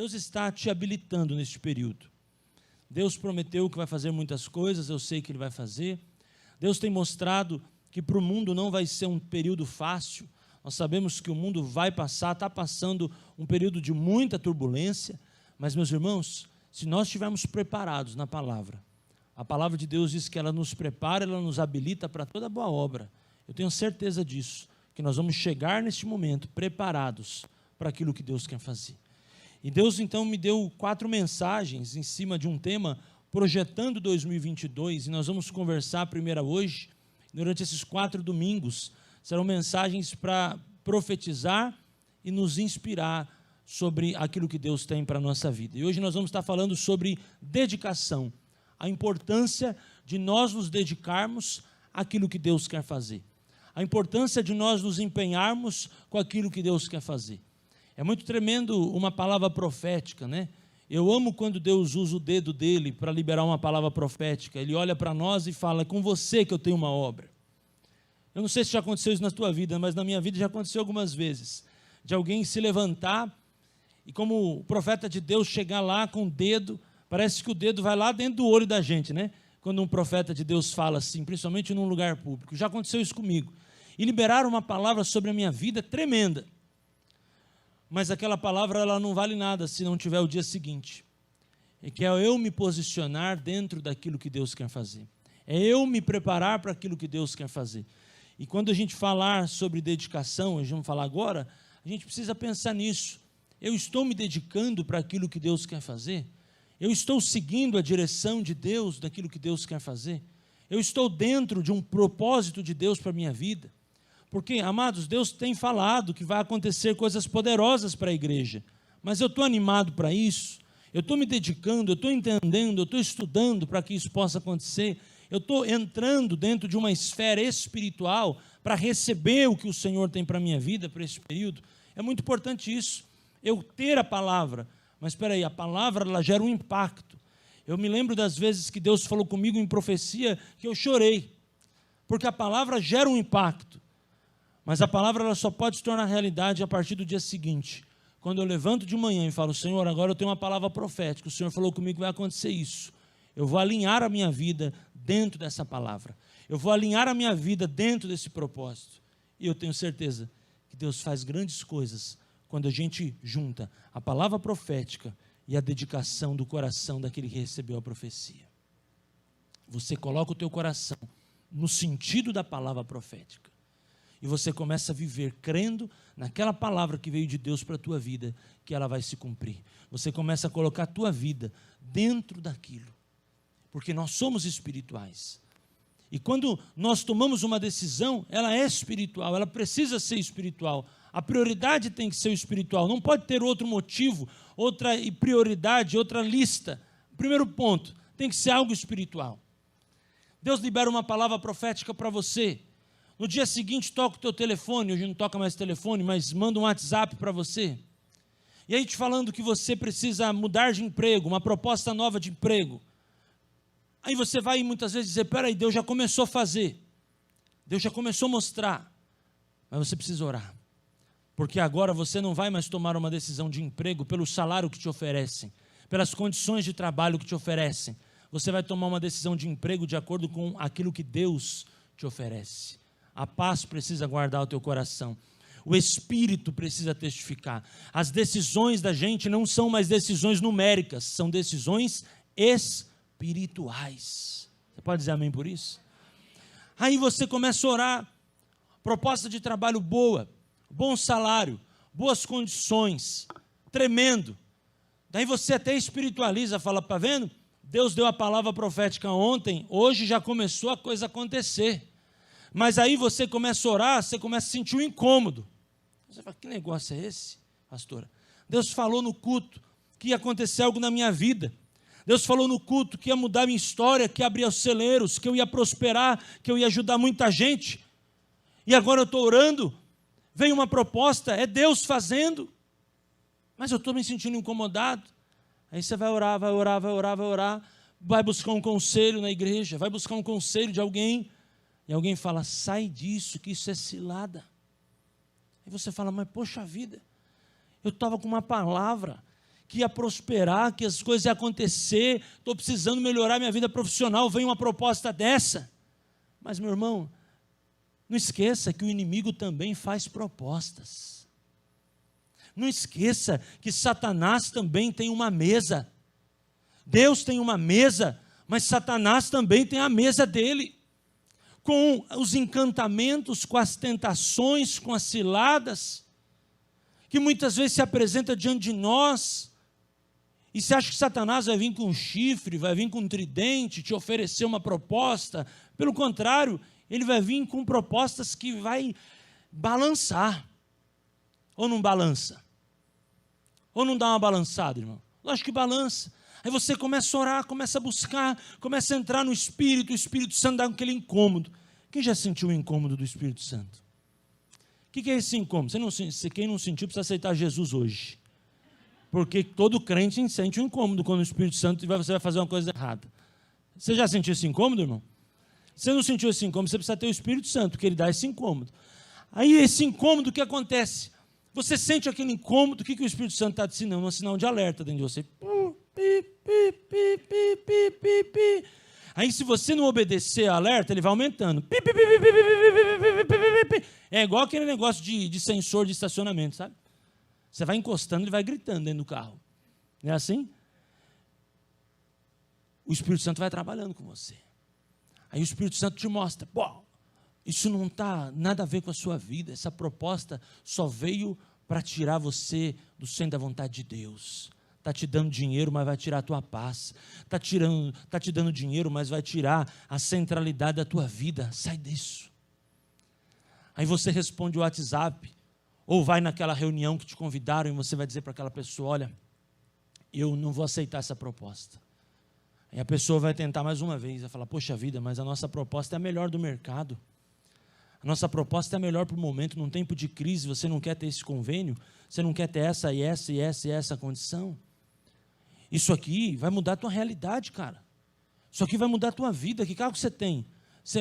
Deus está te habilitando neste período. Deus prometeu que vai fazer muitas coisas, eu sei que Ele vai fazer. Deus tem mostrado que para o mundo não vai ser um período fácil. Nós sabemos que o mundo vai passar, está passando um período de muita turbulência, mas, meus irmãos, se nós estivermos preparados na palavra, a palavra de Deus diz que ela nos prepara, ela nos habilita para toda boa obra. Eu tenho certeza disso, que nós vamos chegar neste momento preparados para aquilo que Deus quer fazer. E Deus então me deu 4 mensagens em cima de um tema, projetando 2022, e nós vamos conversar a primeira hoje. Durante esses 4 domingos, serão mensagens para profetizar e nos inspirar sobre aquilo que Deus tem para a nossa vida. E hoje nós vamos estar falando sobre dedicação, a importância de nós nos dedicarmos àquilo que Deus quer fazer, a importância de nós nos empenharmos com aquilo que Deus quer fazer. É muito tremendo uma palavra profética, né? Eu amo quando Deus usa o dedo dele para liberar uma palavra profética. Ele olha para nós e fala: é com você que eu tenho uma obra. Eu não sei se já aconteceu isso na tua vida, mas na minha vida já aconteceu algumas vezes, de alguém se levantar e, como o profeta de Deus, chegar lá com o dedo, parece que o dedo vai lá dentro do olho da gente, né? Quando um profeta de Deus fala assim, principalmente num lugar público. Já aconteceu isso comigo. E liberaram uma palavra sobre a minha vida tremenda. Mas aquela palavra ela não vale nada se não tiver o dia seguinte. É que é eu me posicionar dentro daquilo que Deus quer fazer. É eu me preparar para aquilo que Deus quer fazer. E quando a gente falar sobre dedicação, a gente vai falar agora, a gente precisa pensar nisso. Eu estou me dedicando para aquilo que Deus quer fazer? Eu estou seguindo a direção de Deus, daquilo que Deus quer fazer? Eu estou dentro de um propósito de Deus para a minha vida? Porque, amados, Deus tem falado que vai acontecer coisas poderosas para a igreja, mas eu estou animado para isso, eu estou me dedicando, eu estou entendendo, eu estou estudando para que isso possa acontecer, eu estou entrando dentro de uma esfera espiritual para receber o que o Senhor tem para a minha vida, para esse período. É muito importante isso, eu ter a palavra, mas espera aí, a palavra ela gera um impacto. Eu me lembro das vezes que Deus falou comigo em profecia que eu chorei, porque a palavra gera um impacto. Mas a palavra ela só pode se tornar realidade a partir do dia seguinte. Quando eu levanto de manhã e falo: Senhor, agora eu tenho uma palavra profética, o Senhor falou comigo que vai acontecer isso. Eu vou alinhar a minha vida dentro dessa palavra. Eu vou alinhar a minha vida dentro desse propósito. E eu tenho certeza que Deus faz grandes coisas quando a gente junta a palavra profética e a dedicação do coração daquele que recebeu a profecia. Você coloca o teu coração no sentido da palavra profética. E você começa a viver crendo naquela palavra que veio de Deus para a tua vida, que ela vai se cumprir. Você começa a colocar a tua vida dentro daquilo, porque nós somos espirituais. E quando nós tomamos uma decisão, ela é espiritual, ela precisa ser espiritual. A prioridade tem que ser o espiritual, não pode ter outro motivo, outra prioridade, outra lista. Primeiro ponto, tem que ser algo espiritual. Deus libera uma palavra profética para você. No dia seguinte toca o teu telefone, hoje não toca mais telefone, mas manda um WhatsApp para você. E aí te falando que você precisa mudar de emprego, uma proposta nova de emprego. Aí você vai muitas vezes dizer: peraí, Deus já começou a fazer. Deus já começou a mostrar. Mas você precisa orar. Porque agora você não vai mais tomar uma decisão de emprego pelo salário que te oferecem, pelas condições de trabalho que te oferecem. Você vai tomar uma decisão de emprego de acordo com aquilo que Deus te oferece. A paz precisa guardar o teu coração. O Espírito precisa testificar. As decisões da gente não são mais decisões numéricas, são decisões espirituais. Você pode dizer amém por isso? Aí você começa a orar. Proposta de trabalho boa, bom salário, boas condições, tremendo. Daí você até espiritualiza, fala: tá vendo? Deus deu a palavra profética ontem, hoje já começou a coisa acontecer. Mas aí você começa a orar, você começa a sentir um incômodo. Você fala: que negócio é esse, pastora? Deus falou no culto que ia acontecer algo na minha vida. Deus falou no culto que ia mudar minha história, que ia abrir os celeiros, que eu ia prosperar, que eu ia ajudar muita gente. E agora eu estou orando, vem uma proposta, é Deus fazendo, mas eu estou me sentindo incomodado. Aí você vai orar, vai orar, vai orar, vai orar, vai buscar um conselho na igreja, vai buscar um conselho de alguém, e alguém fala: sai disso, que isso é cilada. Aí você fala: mas poxa vida, eu estava com uma palavra que ia prosperar, que as coisas iam acontecer, estou precisando melhorar minha vida profissional, vem uma proposta dessa. Mas, meu irmão, não esqueça que o inimigo também faz propostas. Não esqueça que Satanás também tem uma mesa. Deus tem uma mesa, mas Satanás também tem a mesa dele. Com os encantamentos, com as tentações, com as ciladas, que muitas vezes se apresenta diante de nós. E você acha que Satanás vai vir com um chifre, vai vir com um tridente, te oferecer uma proposta? Pelo contrário, ele vai vir com propostas que vai balançar. Ou não balança? Ou não dá uma balançada, irmão? Lógico que balança. Aí você começa a orar, começa a buscar, começa a entrar no Espírito, o Espírito Santo dá aquele incômodo. Quem já sentiu o incômodo do Espírito Santo? O que é esse incômodo? Quem não sentiu precisa aceitar Jesus hoje. Porque todo crente sente um incômodo quando o Espírito Santo você vai fazer uma coisa errada. Você já sentiu esse incômodo, irmão? Se você não sentiu esse incômodo, você precisa ter o Espírito Santo, porque ele dá esse incômodo. Aí esse incômodo, o que acontece? Você sente aquele incômodo, o que o Espírito Santo está te ensinando? Um sinal de alerta dentro de você. Aí se você não obedecer a alerta, ele vai aumentando. É igual aquele negócio de sensor de estacionamento, sabe? Você vai encostando, ele vai gritando dentro do carro. Não é assim? O Espírito Santo vai trabalhando com você. Aí o Espírito Santo te mostra, pô, isso não está nada a ver com a sua vida, essa proposta só veio para tirar você do centro da vontade de Deus. Está te dando dinheiro, mas vai tirar a tua paz. Está te dando dinheiro, mas vai tirar a centralidade da tua vida. Sai disso. Aí você responde o WhatsApp, ou vai naquela reunião que te convidaram e você vai dizer para aquela pessoa, olha, eu não vou aceitar essa proposta. Aí a pessoa vai tentar mais uma vez, vai falar, poxa vida, mas a nossa proposta é a melhor do mercado. A nossa proposta é a melhor para o momento, num tempo de crise, você não quer ter esse convênio, você não quer ter essa e essa e essa e essa condição. Isso aqui vai mudar a tua realidade, cara. Isso aqui vai mudar a tua vida. Que carro que você tem?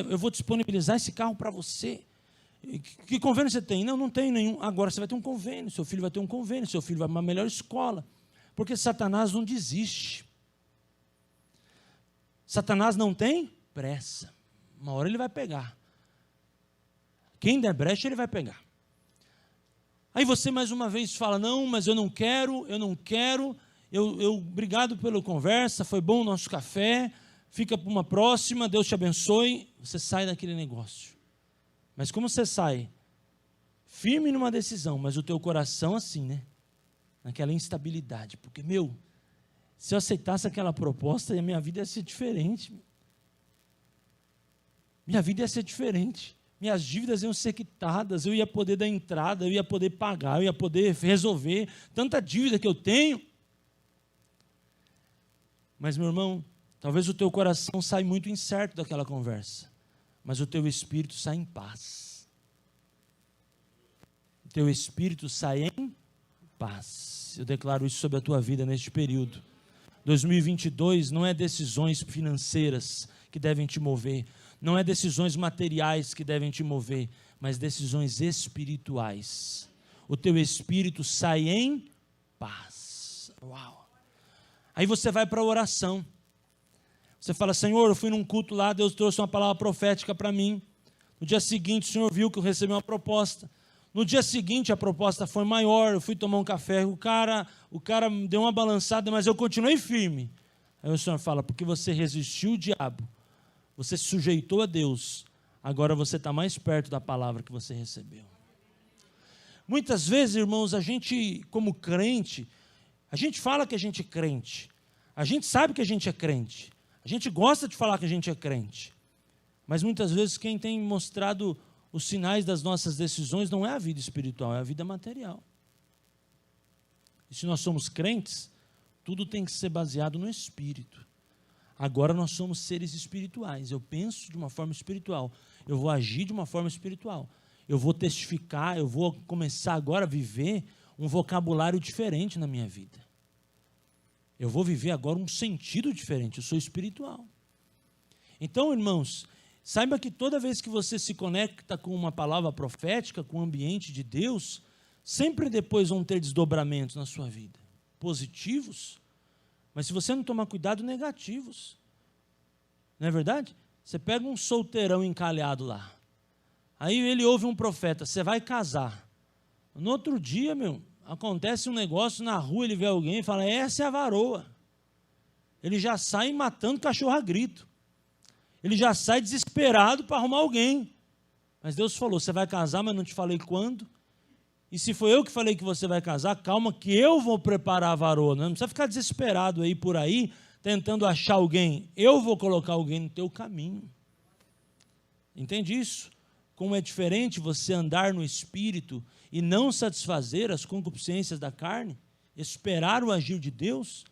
Eu vou disponibilizar esse carro para você. Que convênio você tem? Não, não tem nenhum. Agora você vai ter um convênio, seu filho vai ter um convênio, seu filho vai para uma melhor escola. Porque Satanás não desiste. Satanás não tem pressa. Uma hora ele vai pegar. Quem der brecha, ele vai pegar. Aí você mais uma vez fala, não, mas eu não quero. Obrigado pela conversa, foi bom o nosso café, fica para uma próxima, Deus te abençoe. Você sai daquele negócio. Mas como você sai? Firme numa decisão, mas o teu coração assim, né? Naquela instabilidade. Porque, se eu aceitasse aquela proposta, a minha vida ia ser diferente. Minha vida ia ser diferente. Minhas dívidas iam ser quitadas, eu ia poder dar entrada, eu ia poder pagar, eu ia poder resolver tanta dívida que eu tenho. Mas, meu irmão, talvez o teu coração saia muito incerto daquela conversa, mas o teu espírito sai em paz. O teu espírito sai em paz. Eu declaro isso sobre a tua vida neste período. 2022 não é decisões financeiras que devem te mover, não é decisões materiais que devem te mover, mas decisões espirituais. O teu espírito sai em paz. Uau! Aí você vai para a oração. Você fala, Senhor, eu fui num culto lá, Deus trouxe uma palavra profética para mim. No dia seguinte, o Senhor viu que eu recebi uma proposta. No dia seguinte, a proposta foi maior, eu fui tomar um café, o cara me deu uma balançada, mas eu continuei firme. Aí o Senhor fala, porque você resistiu o diabo, você se sujeitou a Deus, agora você está mais perto da palavra que você recebeu. Muitas vezes, irmãos, a gente, como crente, a gente fala que a gente é crente, a gente sabe que a gente é crente, a gente gosta de falar que a gente é crente, mas muitas vezes quem tem mostrado os sinais das nossas decisões não é a vida espiritual, é a vida material. E se nós somos crentes, tudo tem que ser baseado no Espírito. Agora nós somos seres espirituais, eu penso de uma forma espiritual, eu vou agir de uma forma espiritual, eu vou testificar, eu vou começar agora a viver um vocabulário diferente na minha vida. Eu vou viver agora um sentido diferente, eu sou espiritual. Então, irmãos, saiba que toda vez que você se conecta com uma palavra profética, com o ambiente de Deus, sempre depois vão ter desdobramentos na sua vida. positivos, mas se você não tomar cuidado, negativos. Não é verdade? Você pega um solteirão encalhado lá, aí ele ouve um profeta, você vai casar. No outro dia, acontece um negócio na rua, ele vê alguém e fala, essa é a varoa. Ele já sai matando cachorro a grito. Ele já sai desesperado para arrumar alguém. Mas Deus falou, você vai casar, mas não te falei quando. E se foi eu que falei que você vai casar, calma que eu vou preparar a varoa. Não precisa ficar desesperado aí por aí, tentando achar alguém. Eu vou colocar alguém no teu caminho. Entende isso? Como é diferente você andar no Espírito e não satisfazer as concupiscências da carne, esperar o agir de Deus,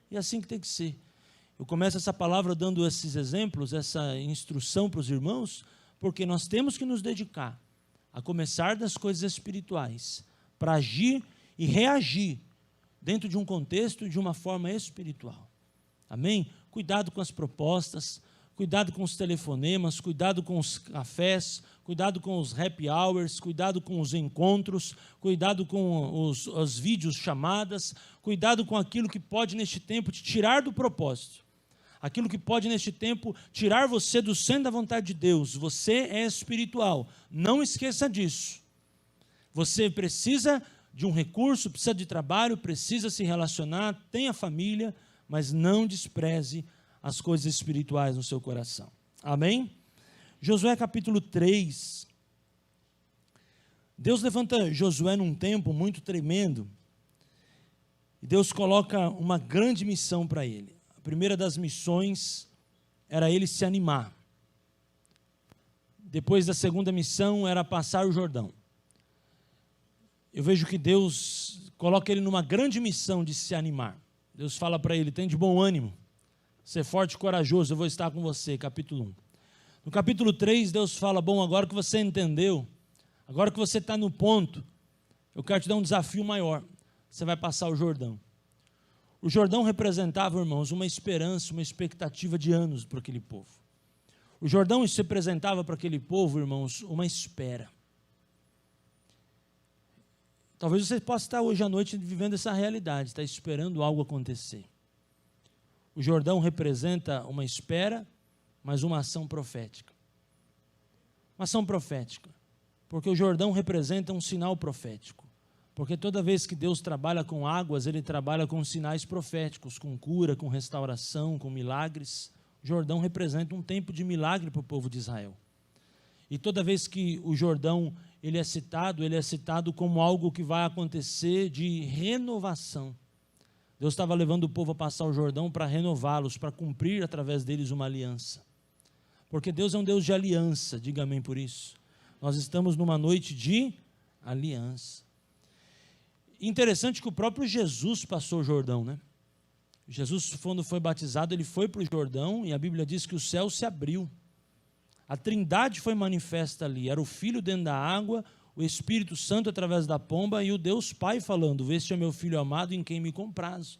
e assim que tem que ser. Eu começo essa palavra dando esses exemplos, essa instrução para os irmãos, porque nós temos que nos dedicar a começar das coisas espirituais, para agir e reagir dentro de um contexto e de uma forma espiritual. Amém? Cuidado com as propostas, cuidado com os telefonemas, cuidado com os cafés, cuidado com os happy hours, cuidado com os encontros, cuidado com as vídeos chamadas, cuidado com aquilo que pode neste tempo te tirar do propósito, aquilo que pode neste tempo tirar você do centro da vontade de Deus. Você é espiritual, não esqueça disso. Você precisa de um recurso, precisa de trabalho, precisa se relacionar, tenha família, mas não despreze as coisas espirituais no seu coração. Amém? Josué capítulo 3. Deus levanta Josué num tempo muito tremendo. E Deus coloca uma grande missão para ele. A primeira das missões era ele se animar. Depois da segunda missão era passar o Jordão. Eu vejo que Deus coloca ele numa grande missão de se animar. Deus fala para ele, tem de bom ânimo, ser forte e corajoso, eu vou estar com você, capítulo 1. No capítulo 3, Deus fala, bom, agora que você entendeu, agora que você está no ponto, eu quero te dar um desafio maior, você vai passar o Jordão. O Jordão representava, irmãos, uma esperança, uma expectativa de anos para aquele povo. O Jordão representava para aquele povo, irmãos, uma espera. Talvez você possa estar hoje à noite vivendo essa realidade, está esperando algo acontecer. O Jordão representa uma espera, mas uma ação profética. Uma ação profética, porque o Jordão representa um sinal profético. Porque toda vez que Deus trabalha com águas, Ele trabalha com sinais proféticos, com cura, com restauração, com milagres. O Jordão representa um tempo de milagre para o povo de Israel. E toda vez que o Jordão ele é citado como algo que vai acontecer de renovação. Deus estava levando o povo a passar o Jordão para renová-los, para cumprir através deles uma aliança. Porque Deus é um Deus de aliança, diga amém por isso. Nós estamos numa noite de aliança. Interessante que o próprio Jesus passou o Jordão, né? Jesus, quando foi batizado, ele foi para o Jordão e a Bíblia diz que o céu se abriu. A Trindade foi manifesta ali, era o Filho dentro da água, o Espírito Santo através da pomba e o Deus Pai falando, este é meu Filho amado em quem me comprazo.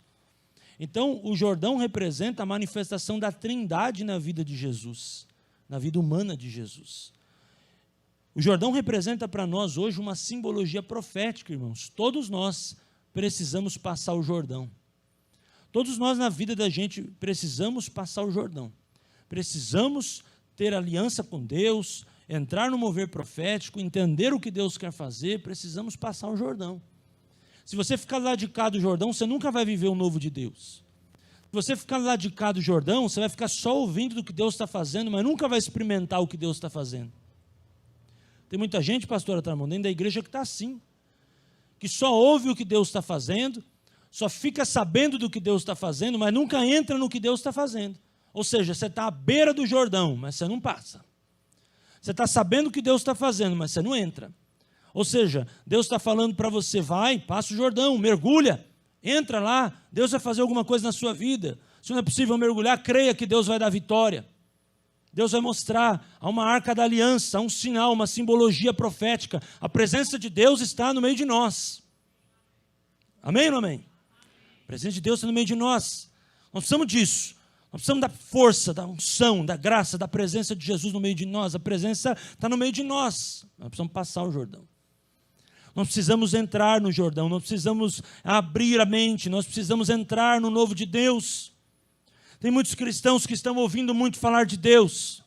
Então, o Jordão representa a manifestação da Trindade na vida de Jesus, na vida humana de Jesus. O Jordão representa para nós hoje uma simbologia profética, irmãos. Todos nós precisamos passar o Jordão. Todos nós na vida da gente precisamos passar o Jordão. Precisamos ter aliança com Deus, entrar no mover profético, entender o que Deus quer fazer, precisamos passar o Jordão. Se você ficar lá de cá do Jordão, você nunca vai viver o novo de Deus. Se você ficar lá de cá do Jordão, você vai ficar só ouvindo do que Deus está fazendo, mas nunca vai experimentar o que Deus está fazendo. Tem muita gente, pastora Tramon, dentro da igreja que está assim, que só ouve o que Deus está fazendo, só fica sabendo do que Deus está fazendo, mas nunca entra no que Deus está fazendo. Ou seja, você está à beira do Jordão, mas você não passa. Você está sabendo o que Deus está fazendo, mas você não entra. Ou seja, Deus está falando para você, vai, passa o Jordão, mergulha, entra lá, Deus vai fazer alguma coisa na sua vida. Se não é possível mergulhar, creia que Deus vai dar vitória. Deus vai mostrar, há uma arca da aliança, há um sinal, uma simbologia profética. A presença de Deus está no meio de nós. Amém ou não amém? A presença de Deus está no meio de nós. Nós precisamos disso. Nós precisamos da força, da unção, da graça, da presença de Jesus no meio de nós. A presença está no meio de nós. Nós precisamos passar o Jordão. Nós precisamos entrar no Jordão, nós precisamos abrir a mente, nós precisamos entrar no novo de Deus. Tem muitos cristãos que estão ouvindo muito falar de Deus,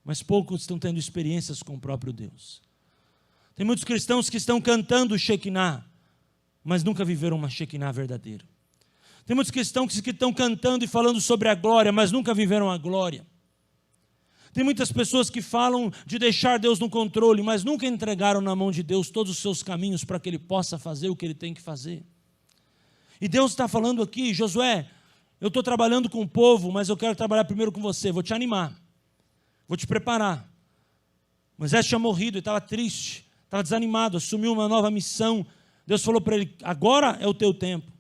mas poucos estão tendo experiências com o próprio Deus. Tem muitos cristãos que estão cantando Shekinah, mas nunca viveram uma Shekinah verdadeira. Tem muitos cristãos que estão cantando e falando sobre a glória, mas nunca viveram a glória. Tem muitas pessoas que falam de deixar Deus no controle, mas nunca entregaram na mão de Deus todos os seus caminhos para que Ele possa fazer o que Ele tem que fazer. E Deus está falando aqui: Josué, eu estou trabalhando com o povo, mas eu quero trabalhar primeiro com você, vou te animar, vou te preparar. Moisés tinha morrido e estava triste, estava desanimado, assumiu uma nova missão. Deus falou para ele: agora é o teu tempo.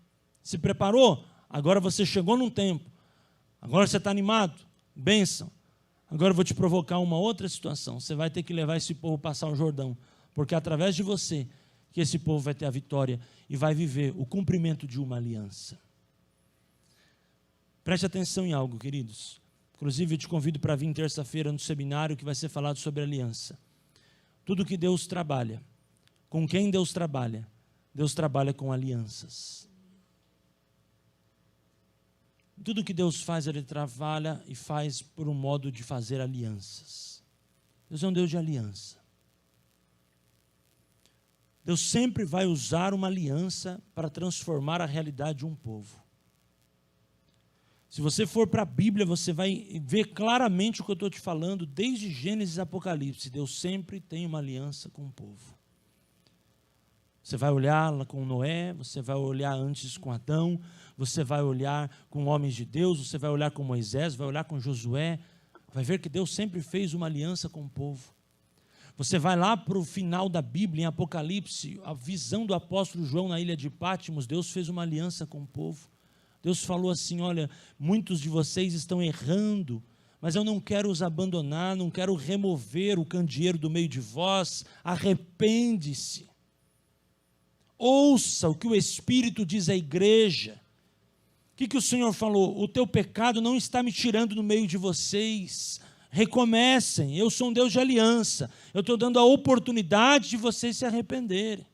Se preparou? Agora você chegou num tempo. Agora você está animado? Bênção. Agora eu vou te provocar uma outra situação. Você vai ter que levar esse povo a passar o Jordão, porque é através de você que esse povo vai ter a vitória e vai viver o cumprimento de uma aliança. Preste atenção em algo, queridos. Inclusive, eu te convido para vir terça-feira no seminário que vai ser falado sobre aliança. Tudo que Deus trabalha, com quem Deus trabalha com alianças. Tudo que Deus faz, Ele trabalha e faz por um modo de fazer alianças. Deus é um Deus de aliança. Deus sempre vai usar uma aliança para transformar a realidade de um povo. Se você for para a Bíblia, você vai ver claramente o que eu estou te falando, desde Gênesis a Apocalipse. Deus sempre tem uma aliança com o povo. Você vai olhar lá com Noé, você vai olhar antes com Adão, você vai olhar com homens de Deus, você vai olhar com Moisés, vai olhar com Josué, vai ver que Deus sempre fez uma aliança com o povo. Você vai lá para o final da Bíblia, em Apocalipse, a visão do apóstolo João na ilha de Pátimos, Deus fez uma aliança com o povo. Deus falou assim: olha, muitos de vocês estão errando, mas eu não quero os abandonar, não quero remover o candeeiro do meio de vós, arrepende-se. Ouça o que o Espírito diz à igreja. O que o Senhor falou? O teu pecado não está me tirando do meio de vocês. Recomecem, eu sou um Deus de aliança. Eu estou dando a oportunidade de vocês se arrependerem.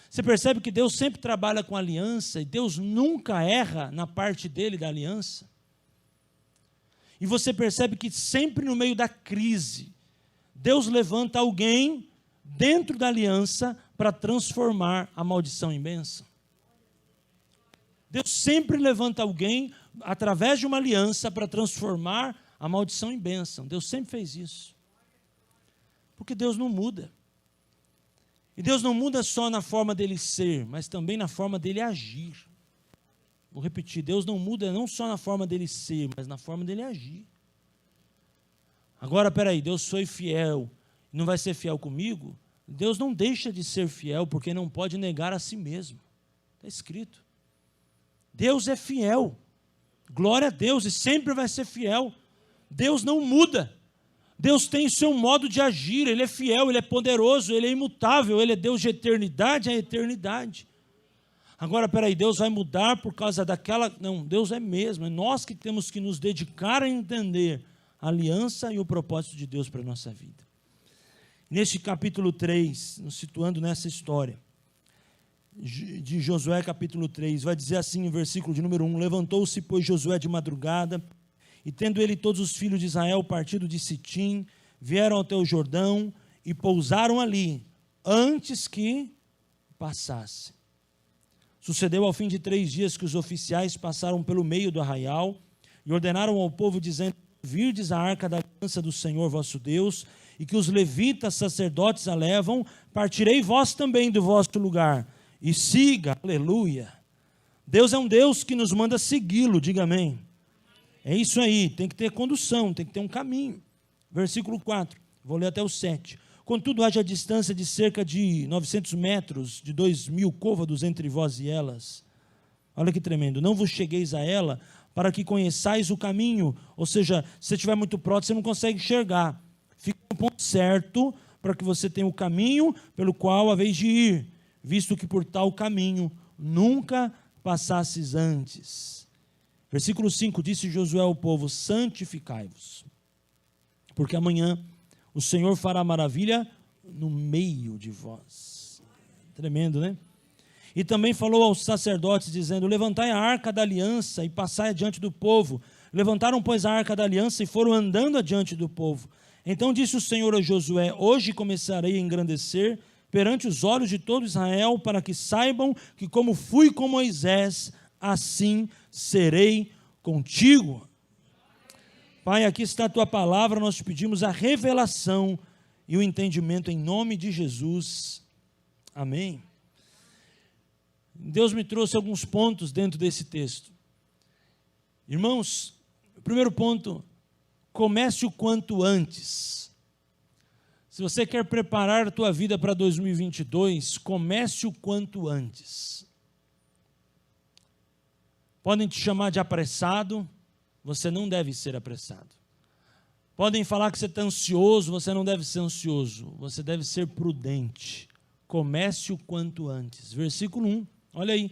Você percebe que Deus sempre trabalha com aliança e Deus nunca erra na parte dele da aliança. E você percebe que sempre no meio da crise, Deus levanta alguém dentro da aliança para transformar a maldição em bênção. Deus sempre levanta alguém através de uma aliança para transformar a maldição em bênção. Deus sempre fez isso. Porque Deus não muda. E Deus não muda só na forma dele ser, mas também na forma dele agir. Vou repetir, Deus não muda não só na forma dele ser, mas na forma dele agir. Agora, peraí, Deus foi fiel, não vai ser fiel comigo? Deus não deixa de ser fiel, porque não pode negar a si mesmo. Está escrito. Deus é fiel. Glória a Deus, e sempre vai ser fiel. Deus não muda. Deus tem o seu modo de agir, Ele é fiel, Ele é poderoso, Ele é imutável, Ele é Deus de eternidade a eternidade. Agora, peraí, Deus vai mudar por causa daquela... Não, Deus é mesmo, é nós que temos que nos dedicar a entender a aliança e o propósito de Deus para a nossa vida. Neste capítulo 3, nos situando nessa história, de Josué capítulo 3, vai dizer assim, no versículo de número 1, levantou-se, pois, Josué de madrugada, e tendo ele todos os filhos de Israel partido de Sitim, vieram até o Jordão e pousaram ali, antes que passasse. Sucedeu ao fim de 3 dias que os oficiais passaram pelo meio do arraial e ordenaram ao povo, dizendo: virdes a arca da aliança do Senhor vosso Deus, e que os levitas sacerdotes a levam, partirei vós também do vosso lugar, e siga, aleluia. Deus é um Deus que nos manda segui-lo, diga amém. É isso aí, tem que ter condução, tem que ter um caminho. Versículo 4, vou ler até o 7. Contudo, haja a distância de cerca de 900 metros, de 2.000 côvados entre vós e elas. Olha que tremendo. Não vos chegueis a ela, para que conheçais o caminho. Ou seja, se você estiver muito próximo, você não consegue enxergar. Fica no ponto certo, para que você tenha o caminho pelo qual haveis de ir, visto que por tal caminho nunca passasses antes. Versículo 5, disse Josué ao povo: santificai-vos, porque amanhã o Senhor fará maravilha no meio de vós. Tremendo, né? E também falou aos sacerdotes, dizendo: levantai a arca da aliança e passai adiante do povo. Levantaram, pois, a arca da aliança e foram andando adiante do povo. Então disse o Senhor a Josué: hoje começarei a engrandecer perante os olhos de todo Israel, para que saibam que como fui com Moisés, assim serei contigo. Pai, aqui está a tua palavra, nós te pedimos a revelação e o entendimento em nome de Jesus. Amém. Deus me trouxe alguns pontos dentro desse texto. Irmãos, o primeiro ponto: comece o quanto antes. Se você quer preparar a tua vida para 2022, comece o quanto antes. Podem te chamar de apressado, você não deve ser apressado. Podem falar que você está ansioso, você não deve ser ansioso, você deve ser prudente. Comece o quanto antes. Versículo 1, olha aí.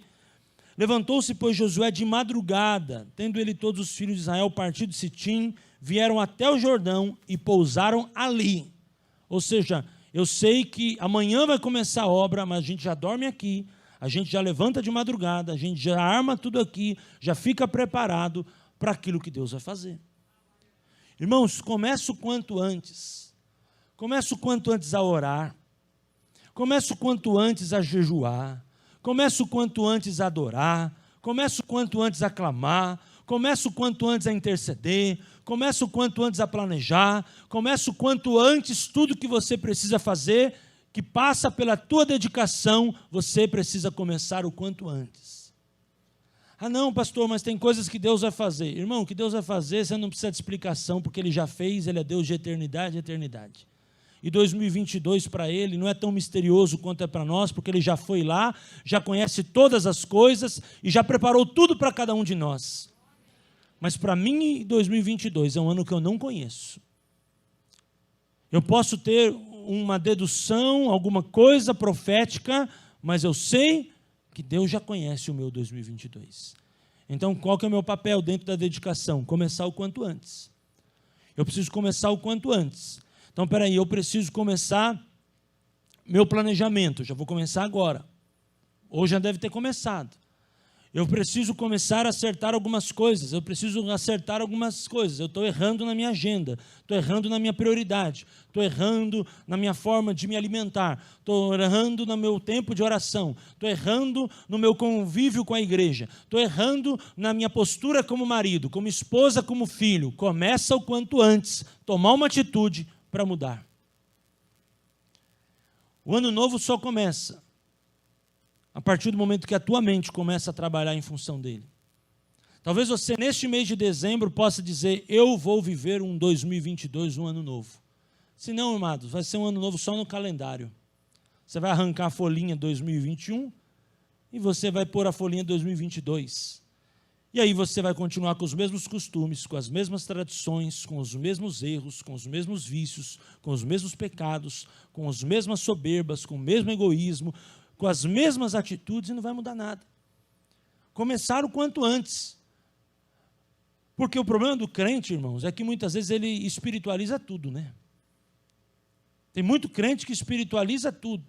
Levantou-se, pois, Josué de madrugada, tendo ele todos os filhos de Israel partido de Sitim, vieram até o Jordão e pousaram ali. Ou seja, eu sei que amanhã vai começar a obra, mas a gente já dorme aqui, a gente já levanta de madrugada, a gente já arma tudo aqui, já fica preparado para aquilo que Deus vai fazer. Irmãos, comece o quanto antes. Comece o quanto antes a orar. Comece o quanto antes a jejuar. Comece o quanto antes a adorar. Comece o quanto antes a clamar. Comece o quanto antes a interceder. Comece o quanto antes a planejar. Comece o quanto antes tudo que você precisa fazer, que passa pela tua dedicação, você precisa começar o quanto antes. Ah não, pastor, mas tem coisas que Deus vai fazer. Irmão, o que Deus vai fazer, você não precisa de explicação, porque Ele já fez, Ele é Deus de eternidade a eternidade. E 2022 para Ele não é tão misterioso quanto é para nós, porque Ele já foi lá, já conhece todas as coisas e já preparou tudo para cada um de nós. Mas para mim, 2022 é um ano que eu não conheço. Eu posso ter uma dedução, alguma coisa profética, mas eu sei que Deus já conhece o meu 2022. Então, qual que é o meu papel dentro da dedicação? Começar o quanto antes. Eu preciso começar o quanto antes. Então, peraí, eu preciso começar meu planejamento. Já vou começar agora. Ou já deve ter começado. Eu preciso começar a acertar algumas coisas. Eu preciso acertar algumas coisas. Eu estou errando na minha agenda. Estou errando na minha prioridade. Estou errando na minha forma de me alimentar. Estou errando no meu tempo de oração. Estou errando no meu convívio com a igreja. Estou errando na minha postura como marido, como esposa, como filho. Começa o quanto antes. Tomar uma atitude para mudar. O ano novo só começa a partir do momento que a tua mente começa a trabalhar em função dele. Talvez você, neste mês de dezembro, possa dizer: eu vou viver um 2022, um ano novo. Se não, amados, vai ser um ano novo só no calendário. Você vai arrancar a folhinha 2021 e você vai pôr a folhinha 2022. E aí você vai continuar com os mesmos costumes, com as mesmas tradições, com os mesmos erros, com os mesmos vícios, com os mesmos pecados, com as mesmas soberbas, com o mesmo egoísmo, com as mesmas atitudes, e não vai mudar nada. Começar o quanto antes. Porque o problema do crente, irmãos, é que muitas vezes ele espiritualiza tudo, né? Tem muito crente que espiritualiza tudo.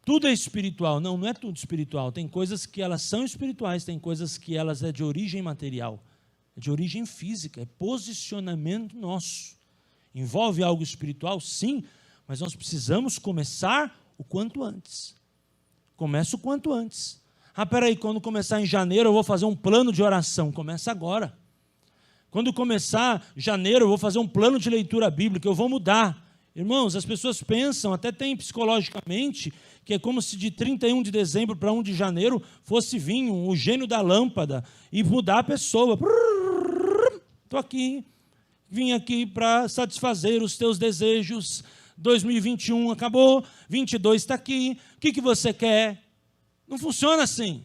Tudo é espiritual. Não, não é tudo espiritual. Tem coisas que elas são espirituais, tem coisas que elas é de origem material, é de origem física, é posicionamento nosso. Envolve algo espiritual? Sim, mas nós precisamos começar o quanto antes. Começa o quanto antes. Ah, peraí, quando começar em janeiro eu vou fazer um plano de oração. Começa agora. Quando começar janeiro eu vou fazer um plano de leitura bíblica, eu vou mudar. Irmãos, as pessoas pensam, até tem psicologicamente, que é como se de 31 de dezembro para 1 de janeiro fosse vir o gênio da lâmpada e mudar a pessoa. Estou aqui, vim aqui para satisfazer os teus desejos. 2021 acabou, 22 está aqui, o que você quer? Não funciona assim.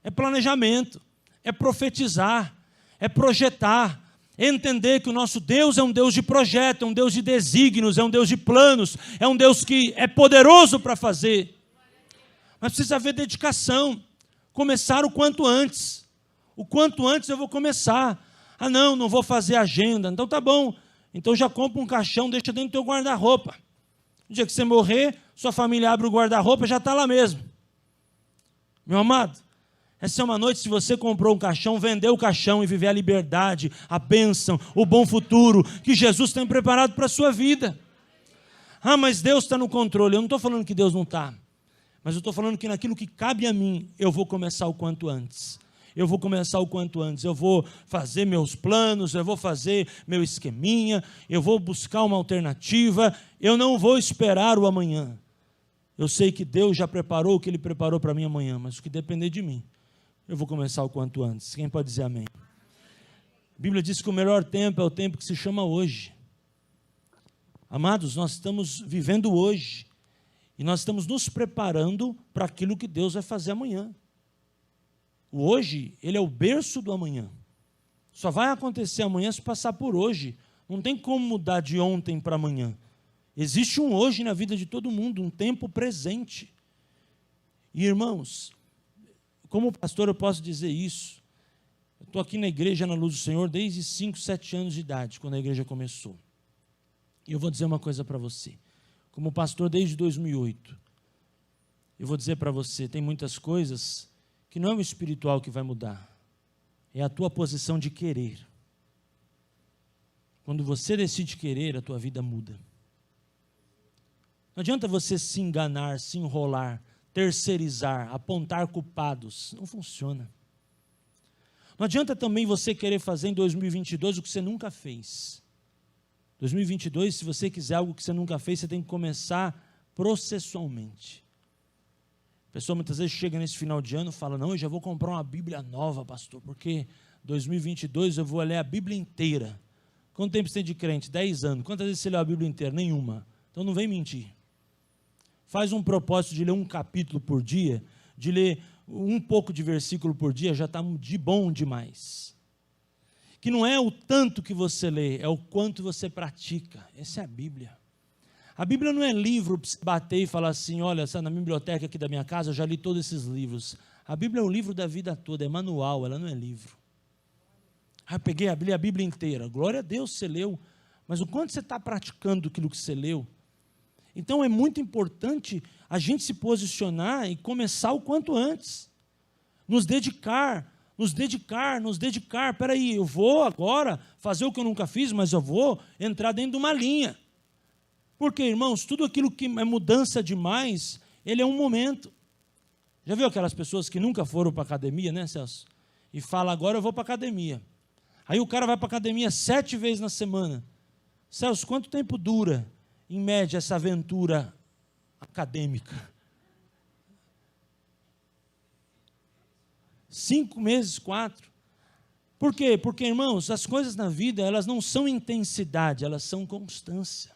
É planejamento, é profetizar, é projetar, é entender que o nosso Deus é um Deus de projeto, é um Deus de desígnios, é um Deus de planos, é um Deus que é poderoso para fazer. Mas precisa haver dedicação, começar o quanto antes. O quanto antes eu vou começar. Ah não, não vou fazer agenda, então tá bom. Então já compra um caixão, deixa dentro do teu guarda-roupa. No dia que você morrer, sua família abre o guarda-roupa, já está lá mesmo. Meu amado, essa é uma noite, se você comprou um caixão, vendeu o caixão e viver a liberdade, a bênção, o bom futuro que Jesus tem preparado para a sua vida. Ah, mas Deus está no controle. Eu não estou falando que Deus não está, mas eu estou falando que naquilo que cabe a mim, eu vou começar o quanto antes. Eu vou começar o quanto antes, eu vou fazer meus planos, eu vou fazer meu esqueminha, eu vou buscar uma alternativa, eu não vou esperar o amanhã. Eu sei que Deus já preparou o que Ele preparou para mim amanhã, mas o que depender de mim, eu vou começar o quanto antes. Quem pode dizer amém? A Bíblia diz que o melhor tempo é o tempo que se chama hoje. Amados, nós estamos vivendo hoje, e nós estamos nos preparando para aquilo que Deus vai fazer amanhã. O hoje, ele é o berço do amanhã. Só vai acontecer amanhã se passar por hoje. Não tem como mudar de ontem para amanhã. Existe um hoje na vida de todo mundo, um tempo presente. E irmãos, como pastor eu posso dizer isso. Eu estou aqui na igreja na Luz do Senhor desde 5, 7 anos de idade, quando a igreja começou. E eu vou dizer uma coisa para você. Como pastor desde 2008, eu vou dizer para você, tem muitas coisas que não é o espiritual que vai mudar, é a tua posição de querer. Quando você decide querer, a tua vida muda. Não adianta você se enganar, se enrolar, terceirizar, apontar culpados. Não funciona. Não adianta também você querer fazer em 2022 o que você nunca fez. 2022, se você quiser algo que você nunca fez, você tem que começar processualmente. A pessoa muitas vezes chega nesse final de ano e fala, não, eu já vou comprar uma Bíblia nova, pastor, porque 2022 eu vou ler a Bíblia inteira. Quanto tempo você tem de crente? 10 anos. Quantas vezes você leu a Bíblia inteira? Nenhuma. Então não vem mentir. Faz um propósito de ler um capítulo por dia, de ler um pouco de versículo por dia, já está de bom demais. Que não é o tanto que você lê, é o quanto você pratica. Essa é a Bíblia. A Bíblia não é livro para você bater e falar assim, olha, na biblioteca aqui da minha casa eu já li todos esses livros. A Bíblia é o livro da vida toda, é manual, ela não é livro. Eu peguei, li a Bíblia inteira, glória a Deus, você leu, mas o quanto você está praticando aquilo que você leu? Então é muito importante a gente se posicionar e começar o quanto antes. Nos dedicar. Espera aí, eu vou agora fazer o que eu nunca fiz, mas eu vou entrar dentro de uma linha. Porque, irmãos, tudo aquilo que é mudança demais, ele é um momento. Já viu aquelas pessoas que nunca foram para a academia, né, Celso? E fala, agora eu vou para a academia. Aí o cara vai para a academia 7 vezes na semana. Celso, quanto tempo dura, em média, essa aventura acadêmica? 5 meses, 4. Por quê? Porque, irmãos, as coisas na vida, elas não são intensidade, elas são constância.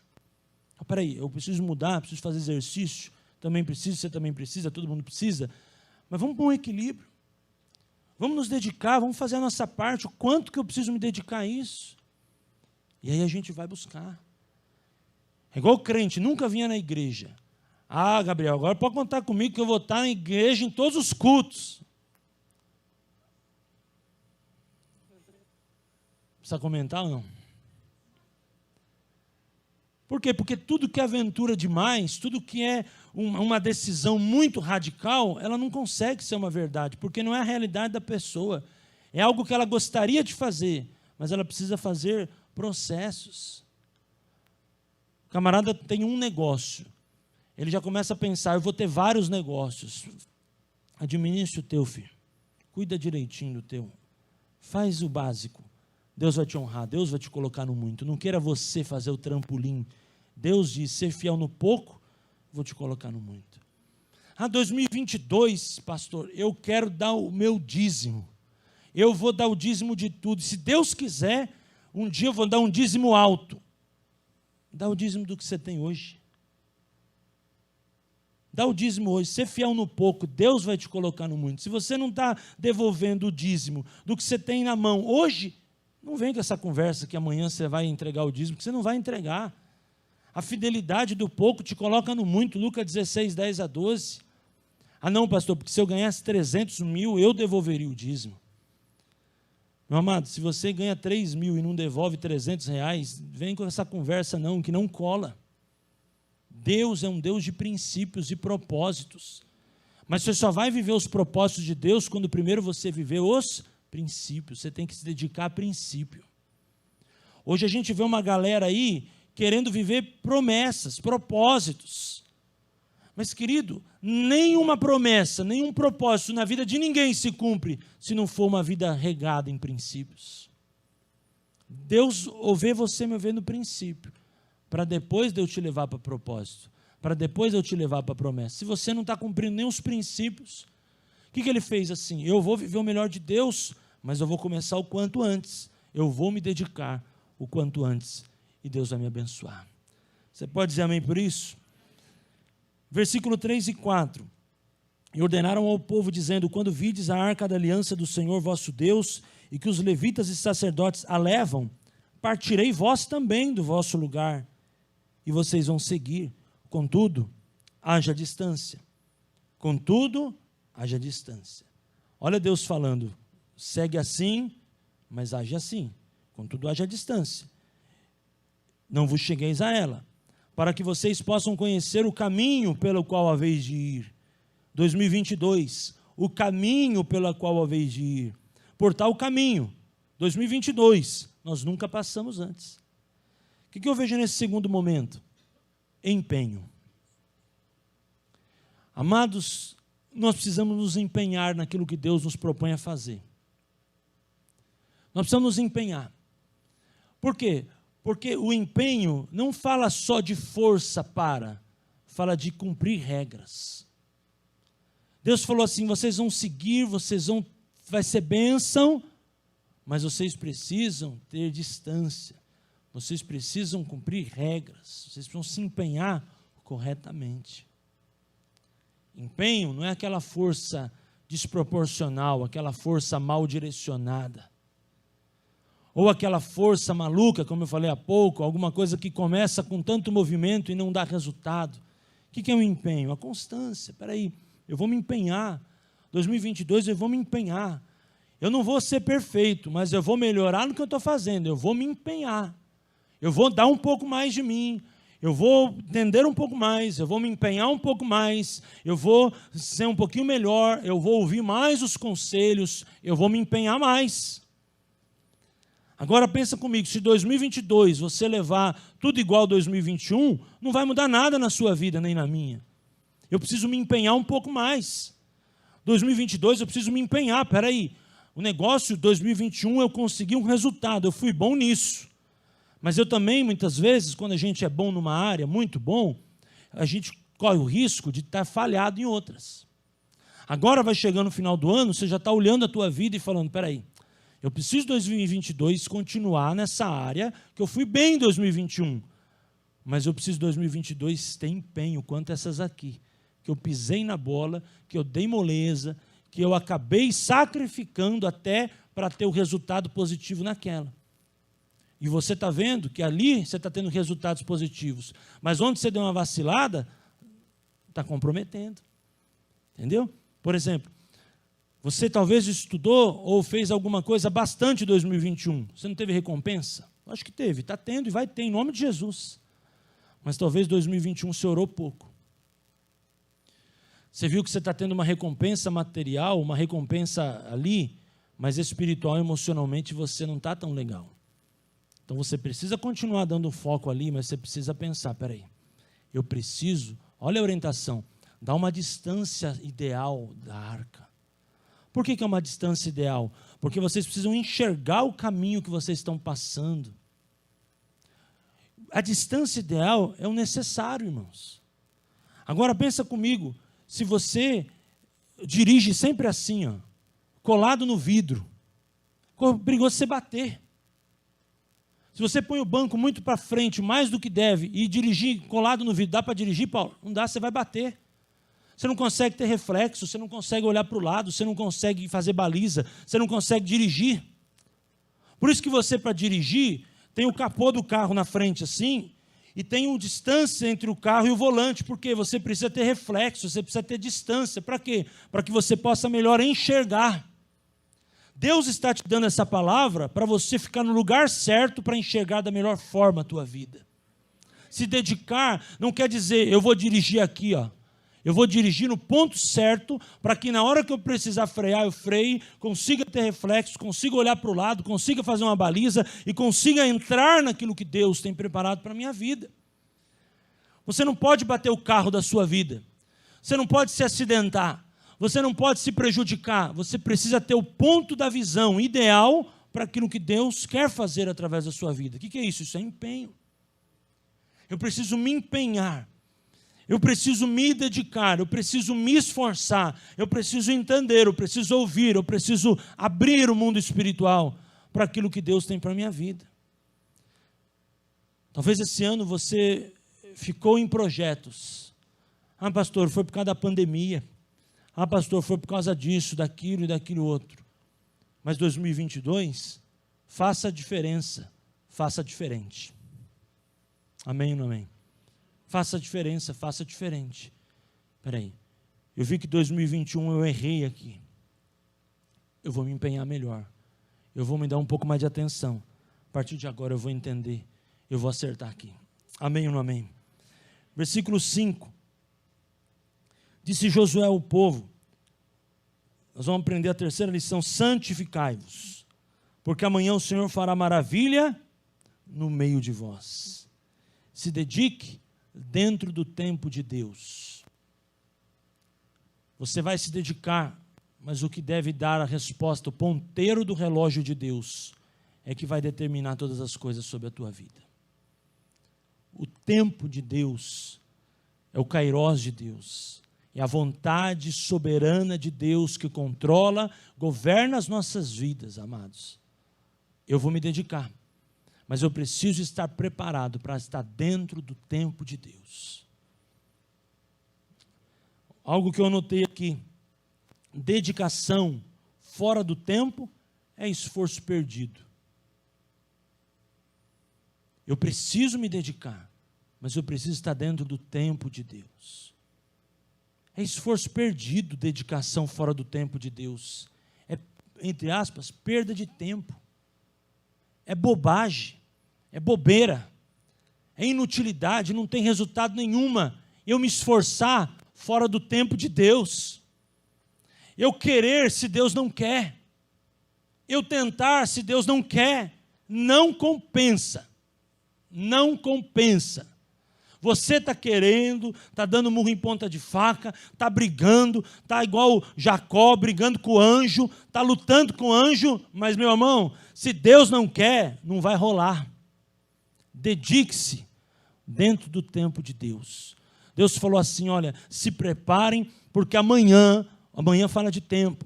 Espera aí, eu preciso mudar, preciso fazer exercício, também preciso, você também precisa, todo mundo precisa, mas vamos pôr um equilíbrio. Vamos nos dedicar, vamos fazer a nossa parte, o quanto que eu preciso me dedicar a isso. E aí a gente vai buscar. É igual o crente, nunca vinha na igreja. Ah, Gabriel, agora pode contar comigo que eu vou estar na igreja em todos os cultos. Precisa comentar ou não? Por quê? Porque tudo que é aventura demais, tudo que é uma decisão muito radical, ela não consegue ser uma verdade, porque não é a realidade da pessoa. É algo que ela gostaria de fazer, mas ela precisa fazer processos. O camarada tem um negócio, ele já começa a pensar, eu vou ter vários negócios. Administre o teu, filho. Cuida direitinho do teu. Faz o básico. Deus vai te honrar, Deus vai te colocar no muito. Não queira você fazer o trampolim. Deus diz, ser fiel no pouco, vou te colocar no muito. 2022, pastor, eu quero dar o meu dízimo. Eu vou dar o dízimo de tudo. Se Deus quiser, um dia eu vou dar um dízimo alto. Dá o dízimo do que você tem hoje. Dá o dízimo hoje, ser fiel no pouco, Deus vai te colocar no muito. Se você não está devolvendo o dízimo do que você tem na mão hoje, não vem com essa conversa que amanhã você vai entregar o dízimo, que você não vai entregar. A fidelidade do pouco te coloca no muito. Lucas 16, 10 a 12. Ah não, pastor, porque se eu ganhasse 300 mil, eu devolveria o dízimo. Meu amado, se você ganha 3 mil e não devolve 300 reais, vem com essa conversa não, que não cola. Deus é um Deus de princípios e propósitos. Mas você só vai viver os propósitos de Deus quando primeiro você viver os princípios. Você tem que se dedicar a princípio. Hoje a gente vê uma galera aí querendo viver promessas, propósitos. Mas, querido, nenhuma promessa, nenhum propósito na vida de ninguém se cumpre se não for uma vida regada em princípios. Deus vê você me ver no princípio, para depois de eu te levar para propósito, para depois de eu te levar para promessa. Se você não está cumprindo nem os princípios, o que ele fez assim? Eu vou viver o melhor de Deus, mas eu vou começar o quanto antes. Eu vou me dedicar o quanto antes e Deus vai me abençoar. Você pode dizer amém por isso? Versículo 3 e 4. E ordenaram ao povo, dizendo: quando vides a arca da aliança do Senhor vosso Deus, e que os levitas e sacerdotes a levam, partirei vós também do vosso lugar, e vocês vão seguir. Contudo, haja distância. Contudo, haja distância. Olha Deus falando, segue assim, mas age assim. Contudo, haja distância. Não vos chegueis a ela, para que vocês possam conhecer o caminho pelo qual haveis de ir. 2022, o caminho pelo qual haveis de ir. Por tal caminho, 2022, nós nunca passamos antes. O que eu vejo nesse segundo momento? Empenho. Amados, nós precisamos nos empenhar naquilo que Deus nos propõe a fazer. Nós precisamos nos empenhar. Por quê? Porque o empenho não fala só de força fala de cumprir regras. Deus falou assim, vocês vão seguir, vai ser bênção, mas vocês precisam ter distância. Vocês precisam cumprir regras. Vocês precisam se empenhar corretamente. Empenho não é aquela força desproporcional, aquela força mal direcionada. Ou aquela força maluca, como eu falei há pouco, alguma coisa que começa com tanto movimento e não dá resultado. O que é um empenho? A constância. Espera aí, eu vou me empenhar. 2022 eu vou me empenhar. Eu não vou ser perfeito, mas eu vou melhorar no que eu estou fazendo. Eu vou me empenhar. Eu vou dar um pouco mais de mim. Eu vou entender um pouco mais. Eu vou me empenhar um pouco mais. Eu vou ser um pouquinho melhor. Eu vou ouvir mais os conselhos. Eu vou me empenhar mais. Agora pensa comigo, se 2022 você levar tudo igual a 2021, não vai mudar nada na sua vida, nem na minha. Eu preciso me empenhar um pouco mais. 2022 eu preciso me empenhar, peraí. O negócio 2021 eu consegui um resultado, eu fui bom nisso. Mas eu também, muitas vezes, quando a gente é bom numa área, muito bom, a gente corre o risco de estar falhado em outras. Agora vai chegando no final do ano, você já está olhando a tua vida e falando, peraí, eu preciso em 2022 continuar nessa área que eu fui bem em 2021. Mas eu preciso em 2022 ter empenho quanto essas aqui. Que eu pisei na bola, que eu dei moleza, que eu acabei sacrificando até para ter o resultado positivo naquela. E você está vendo que ali você está tendo resultados positivos. Mas onde você deu uma vacilada, está comprometendo. Entendeu? Por exemplo, você talvez estudou ou fez alguma coisa bastante em 2021. Você não teve recompensa? Acho que teve, está tendo e vai ter, em nome de Jesus. Mas talvez em 2021 você orou pouco. Você viu que você está tendo uma recompensa material, uma recompensa ali, mas espiritual e emocionalmente você não está tão legal. Então você precisa continuar dando foco ali, mas você precisa pensar, peraí, eu preciso, olha a orientação, dar uma distância ideal da arca. Por que é uma distância ideal? Porque vocês precisam enxergar o caminho que vocês estão passando. A distância ideal é o necessário, irmãos. Agora pensa comigo, se você dirige sempre assim, ó, colado no vidro, perigoso você bater. Se você põe o banco muito para frente, mais do que deve, e dirigir colado no vidro, dá para dirigir, Paulo? Não dá, você vai bater. Você não consegue ter reflexo, você não consegue olhar para o lado, você não consegue fazer baliza, você não consegue dirigir. Por isso que você, para dirigir, tem o capô do carro na frente assim, e tem uma distância entre o carro e o volante, porque você precisa ter reflexo, você precisa ter distância. Para quê? Para que você possa melhor enxergar. Deus está te dando essa palavra para você ficar no lugar certo para enxergar da melhor forma a tua vida. Se dedicar não quer dizer, eu vou dirigir aqui, ó. Eu vou dirigir no ponto certo, para que na hora que eu precisar frear, eu freie, consiga ter reflexo, consiga olhar para o lado, consiga fazer uma baliza e consiga entrar naquilo que Deus tem preparado para a minha vida. Você não pode bater o carro da sua vida. Você não pode se acidentar. Você não pode se prejudicar. Você precisa ter o ponto da visão ideal para aquilo que Deus quer fazer através da sua vida. O que é isso? Isso é empenho. Eu preciso me empenhar. Eu preciso me dedicar, eu preciso me esforçar, eu preciso entender, eu preciso ouvir, eu preciso abrir o mundo espiritual para aquilo que Deus tem para a minha vida. Talvez esse ano você ficou em projetos. Ah, pastor, foi por causa da pandemia. Ah, pastor, foi por causa disso, daquilo e daquilo outro. Mas 2022, faça a diferença, faça diferente. Amém ou não amém? Faça a diferença, faça diferente. Espera aí, eu vi que 2021 eu errei aqui. Eu vou me empenhar melhor. Eu vou me dar um pouco mais de atenção. A partir de agora eu vou entender. Eu vou acertar aqui. Amém ou não amém? Versículo 5. Disse Josué ao povo. Nós vamos aprender a terceira lição. Santificai-vos, porque amanhã o Senhor fará maravilha no meio de vós. Se dedique dentro do tempo de Deus. Você vai se dedicar, mas o que deve dar a resposta, o ponteiro do relógio de Deus, é que vai determinar todas as coisas sobre a tua vida. O tempo de Deus é o kairós de Deus, é a vontade soberana de Deus que controla, governa as nossas vidas, amados. Eu vou me dedicar, mas eu preciso estar preparado para estar dentro do tempo de Deus. Algo que eu anotei aqui, dedicação fora do tempo é esforço perdido. Eu preciso me dedicar, mas eu preciso estar dentro do tempo de Deus. É esforço perdido, dedicação fora do tempo de Deus. É, entre aspas, perda de tempo. É bobagem, é bobeira, é inutilidade, não tem resultado nenhuma eu me esforçar fora do tempo de Deus. Eu querer se Deus não quer. Eu tentar se Deus não quer. Não compensa. Não compensa. Você está querendo, está dando murro em ponta de faca, está brigando, está igual Jacó, brigando com o anjo, está lutando com o anjo, mas, meu irmão, se Deus não quer, não vai rolar. Dedique-se dentro do tempo de Deus. Deus falou assim, olha, se preparem, porque amanhã fala de tempo,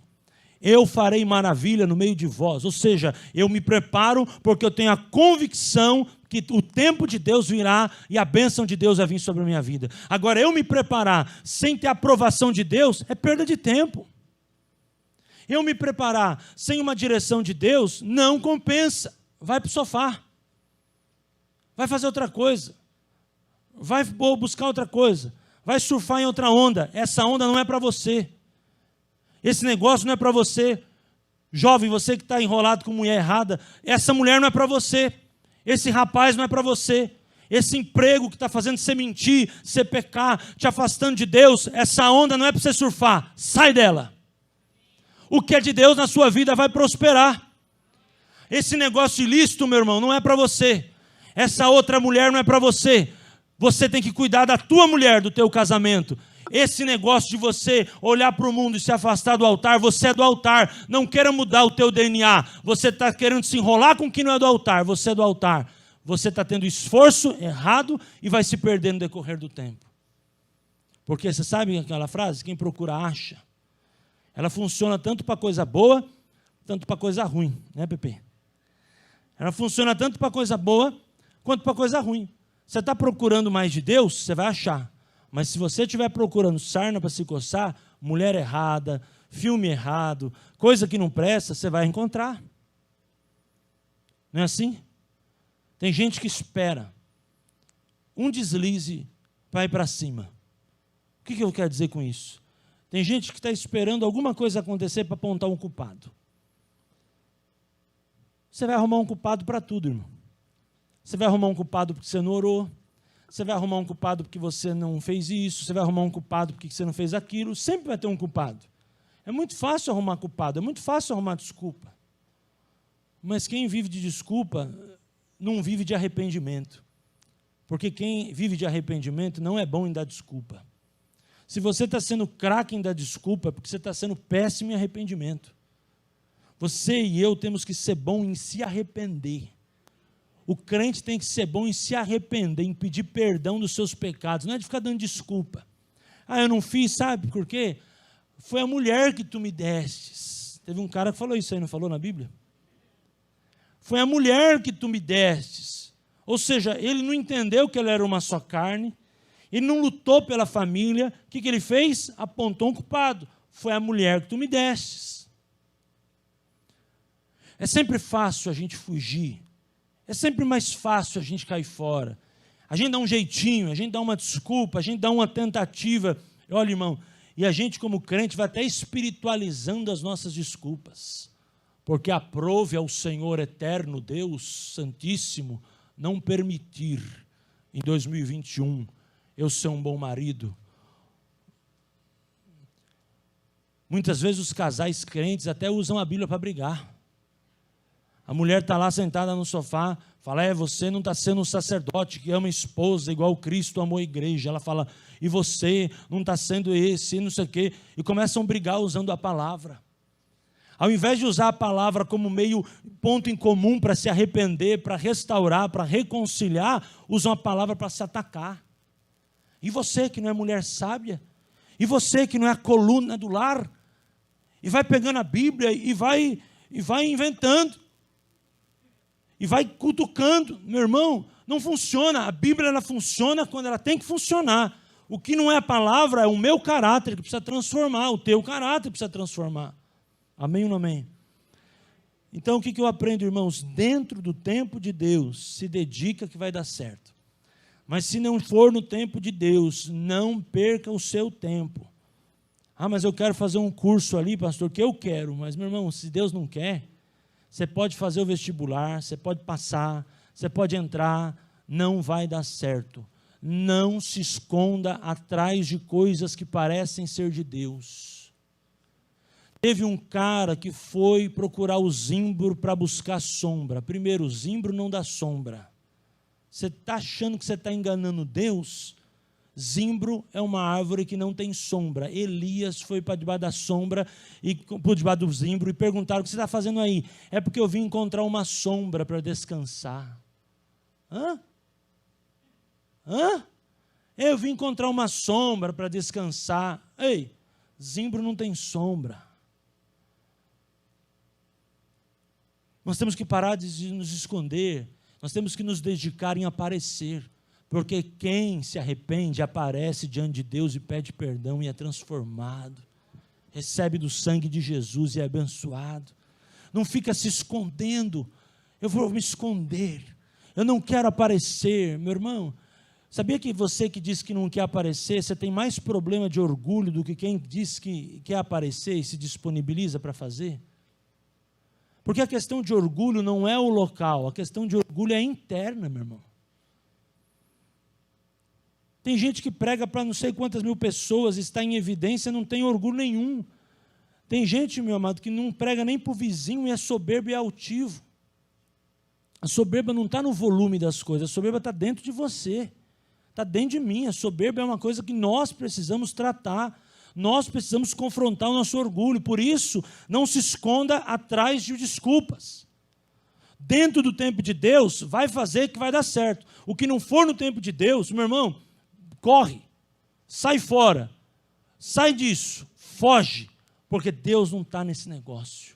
eu farei maravilha no meio de vós, ou seja, eu me preparo porque eu tenho a convicção que o tempo de Deus virá e a bênção de Deus vai vir sobre a minha vida. Agora, eu me preparar sem ter a aprovação de Deus é perda de tempo. Eu me preparar sem uma direção de Deus não compensa. Vai para o sofá. Vai fazer outra coisa. Vai buscar outra coisa. Vai surfar em outra onda. Essa onda não é para você. Esse negócio não é para você. Jovem, você que está enrolado com mulher errada, essa mulher não é para você. Esse rapaz não é para você. Esse emprego que está fazendo você mentir, você pecar, te afastando de Deus, essa onda não é para você surfar. Sai dela. O que é de Deus na sua vida vai prosperar. Esse negócio ilícito, meu irmão, não é para você. Essa outra mulher não é para você. Você tem que cuidar da tua mulher, do teu casamento. Esse negócio de você olhar para o mundo e se afastar do altar, você é do altar. Não queira mudar o teu DNA. Você está querendo se enrolar com o que não é do altar. Você é do altar. Você está tendo esforço errado e vai se perder no decorrer do tempo. Porque você sabe aquela frase? Quem procura acha. Ela funciona tanto para coisa boa, tanto para coisa ruim. Né, Pepe? Ela funciona tanto para coisa boa, quanto para coisa ruim. Você está procurando mais de Deus, você vai achar. Mas se você estiver procurando sarna para se coçar, mulher errada, filme errado, coisa que não presta, você vai encontrar. Não é assim? Tem gente que espera um deslize para ir para cima. O que eu quero dizer com isso? Tem gente que está esperando alguma coisa acontecer para apontar um culpado. Você vai arrumar um culpado para tudo, irmão. Você vai arrumar um culpado porque você não orou. você vai arrumar um culpado porque você não fez isso, você vai arrumar um culpado porque você não fez aquilo, sempre vai ter um culpado. É muito fácil arrumar culpado, é muito fácil arrumar desculpa. Mas quem vive de desculpa não vive de arrependimento. Porque quem vive de arrependimento não é bom em dar desculpa. Se você está sendo craque em dar desculpa, é porque você está sendo péssimo em arrependimento. Você e eu temos que ser bom em se arrepender. O crente tem que ser bom em se arrepender, em pedir perdão dos seus pecados, não é de ficar dando desculpa. Eu não fiz, sabe por quê? Foi a mulher que tu me destes. Teve um cara que falou isso aí, não falou na Bíblia? Foi a mulher que tu me destes. Ou seja, ele não entendeu que ela era uma só carne, ele não lutou pela família. O que ele fez? Apontou um culpado. Foi a mulher que tu me destes. É sempre fácil a gente fugir. É sempre mais fácil a gente cair fora. A gente dá um jeitinho, a gente dá uma desculpa, a gente dá uma tentativa. Olha, irmão, e a gente como crente vai até espiritualizando as nossas desculpas. Porque aprove ao Senhor eterno, Deus Santíssimo, não permitir em 2021 eu ser um bom marido. Muitas vezes os casais crentes até usam a Bíblia para brigar. A mulher está lá sentada no sofá, fala, você não está sendo um sacerdote que ama a esposa igual Cristo amou a igreja. Ela fala, e você não está sendo esse, não sei o quê. E começam a brigar usando a palavra. Ao invés de usar a palavra como meio ponto em comum para se arrepender, para restaurar, para reconciliar, usam a palavra para se atacar. E você que não é mulher sábia, e você que não é a coluna do lar, e vai pegando a Bíblia e vai inventando, e vai cutucando. Meu irmão, não funciona. A Bíblia ela funciona quando ela tem que funcionar. O que não é a palavra é o meu caráter que precisa transformar, o teu caráter precisa transformar. Amém ou não amém? Então o que eu aprendo, irmãos? Dentro do tempo de Deus, se dedica que vai dar certo. Mas se não for no tempo de Deus, não perca o seu tempo. Mas eu quero fazer um curso ali, pastor, que eu quero. Mas, meu irmão, se Deus não quer, você pode fazer o vestibular, você pode passar, você pode entrar, não vai dar certo. Não se esconda atrás de coisas que parecem ser de Deus. Teve um cara que foi procurar o zimbro para buscar sombra. Primeiro, o zimbro não dá sombra. Você está achando que você está enganando Deus? Zimbro é uma árvore que não tem sombra. Elias foi para debaixo da sombra, e por debaixo do zimbro, e perguntaram, o que você está fazendo aí? É porque eu vim encontrar uma sombra para descansar. Eu vim encontrar uma sombra para descansar. Ei, zimbro não tem sombra. Nós temos que parar de nos esconder. Nós temos que nos dedicar em aparecer. Porque quem se arrepende, aparece diante de Deus e pede perdão e é transformado. Recebe do sangue de Jesus e é abençoado. Não fica se escondendo. Eu vou me esconder. Eu não quero aparecer. Meu irmão, sabia que você que diz que não quer aparecer, você tem mais problema de orgulho do que quem diz que quer aparecer e se disponibiliza para fazer? Porque a questão de orgulho não é o local, a questão de orgulho é interna, meu irmão. Tem gente que prega para não sei quantas mil pessoas, está em evidência, não tem orgulho nenhum. Tem gente, meu amado, que não prega nem para o vizinho e é soberbo e altivo. A soberba não está no volume das coisas, a soberba está dentro de você, está dentro de mim. A soberba é uma coisa que nós precisamos tratar, nós precisamos confrontar o nosso orgulho. Por isso, não se esconda atrás de desculpas. Dentro do tempo de Deus, vai fazer que vai dar certo. O que não for no tempo de Deus, meu irmão, corre, sai fora, sai disso, foge, porque Deus não está nesse negócio.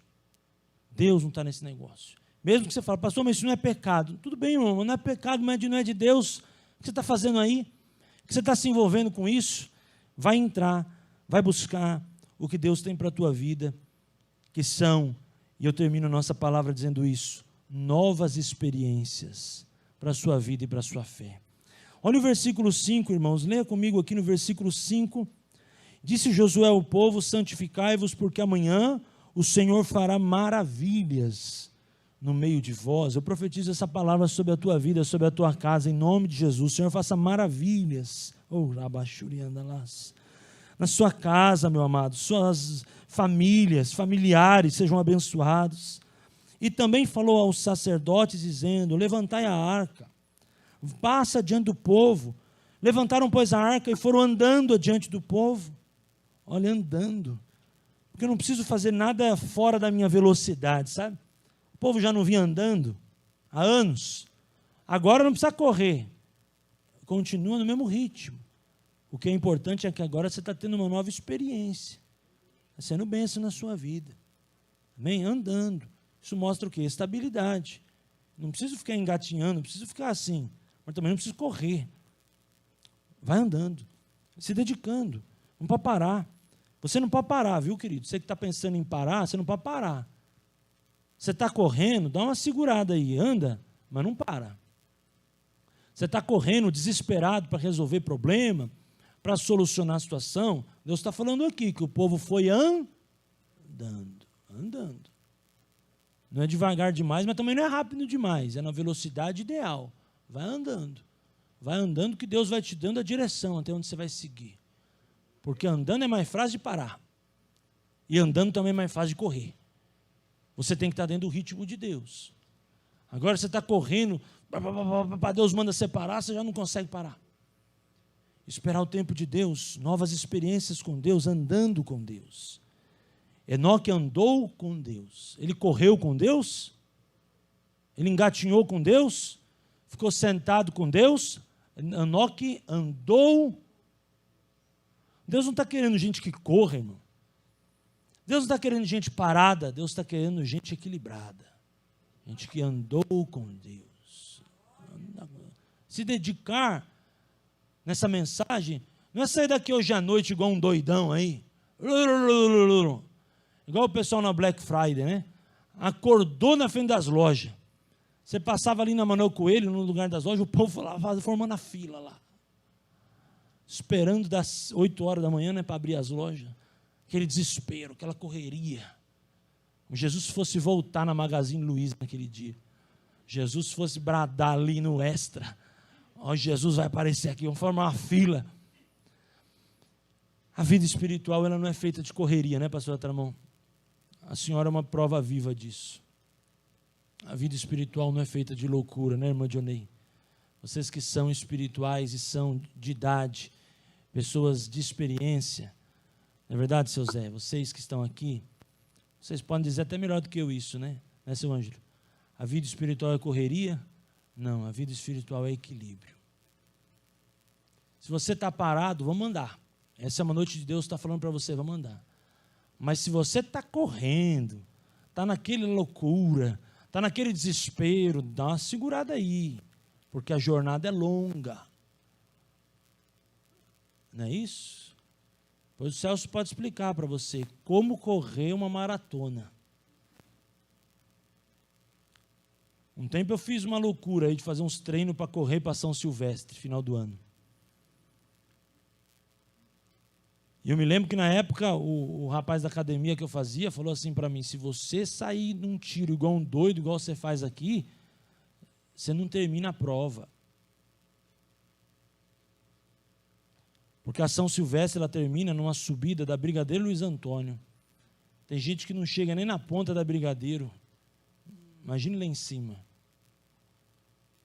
Deus não está nesse negócio. Mesmo que você fale, pastor, mas isso não é pecado. Tudo bem, irmão, não é pecado, mas não é de Deus. O que você está fazendo aí? O que você está se envolvendo com isso? Vai entrar, vai buscar o que Deus tem para a tua vida, que são, e eu termino a nossa palavra dizendo isso, novas experiências para a sua vida e para a sua fé. Olha o versículo 5, irmãos, leia comigo aqui no versículo 5. Disse Josué ao povo, santificai-vos, porque amanhã o Senhor fará maravilhas no meio de vós. Eu profetizo essa palavra sobre a tua vida, sobre a tua casa, em nome de Jesus. O Senhor faça maravilhas, na sua casa, meu amado, suas famílias, familiares sejam abençoados. E também falou aos sacerdotes, dizendo: levantai a arca, passa diante do povo. Levantaram, pois, a arca e foram andando adiante do povo. Olha, andando, porque eu não preciso fazer nada fora da minha velocidade, sabe? O povo já não vinha andando há anos, agora não precisa correr, continua no mesmo ritmo. O que é importante é que agora você está tendo uma nova experiência, está sendo bênção na sua vida, amém? Andando, isso mostra o quê? Estabilidade. Não preciso ficar engatinhando, não preciso ficar assim, mas também não preciso correr. Vai andando, se dedicando, não pode parar. Você não pode parar, viu, querido? Você que está pensando em parar, você não pode parar. Você está correndo, dá uma segurada aí, anda, mas não para. Você está correndo desesperado para resolver problema, para solucionar a situação. Deus está falando aqui que o povo foi andando. Não é devagar demais, mas também não é rápido demais, é na velocidade ideal. Vai andando que Deus vai te dando a direção até onde você vai seguir. Porque andando é mais fácil de parar. E andando também é mais fácil de correr. Você tem que estar dentro do ritmo de Deus. Agora você está correndo, para Deus manda separar, você já não consegue parar. Esperar o tempo de Deus, novas experiências com Deus, andando com Deus. Enoque andou com Deus. Ele correu com Deus? Ele engatinhou com Deus? Ficou sentado com Deus? Enoque andou. Deus não está querendo gente que corra, irmão. Deus não está querendo gente parada, Deus está querendo gente equilibrada. Gente que andou com Deus. Se dedicar nessa mensagem, não é sair daqui hoje à noite igual um doidão aí. Igual o pessoal na Black Friday, né? Acordou na frente das lojas. Você passava ali na Manuel Coelho, no lugar das lojas, o povo lá formando a fila lá. Esperando das 8 horas da manhã, né, para abrir as lojas. Aquele desespero, aquela correria. Se Jesus fosse voltar na Magazine Luiza naquele dia, Jesus fosse bradar ali no Extra, ó, Jesus vai aparecer aqui, vamos formar uma fila. A vida espiritual, ela não é feita de correria, né, pastor Tramão? A senhora é uma prova viva disso. A vida espiritual não é feita de loucura, né, irmã Dionei? Vocês que são espirituais e são de idade, pessoas de experiência, não é verdade, seu Zé? Vocês que estão aqui, vocês podem dizer até melhor do que eu isso, né? Né, seu Ângelo? A vida espiritual é correria? Não, a vida espiritual é equilíbrio. Se você está parado, vamos andar. Essa é uma noite de Deus, está falando para você, vamos andar. Mas se você está correndo, está naquela loucura, está naquele desespero, dá uma segurada aí, porque a jornada é longa. Não é isso? Pois o Celso pode explicar para você como correr uma maratona. Um tempo eu fiz uma loucura aí de fazer uns treinos para correr para São Silvestre, final do ano. E eu me lembro que na época o rapaz da academia que eu fazia falou assim para mim: se você sair num tiro igual um doido, igual você faz aqui, você não termina a prova. Porque a São Silvestre ela termina numa subida da Brigadeiro Luiz Antônio. Tem gente que não chega nem na ponta da Brigadeiro. Imagine lá em cima.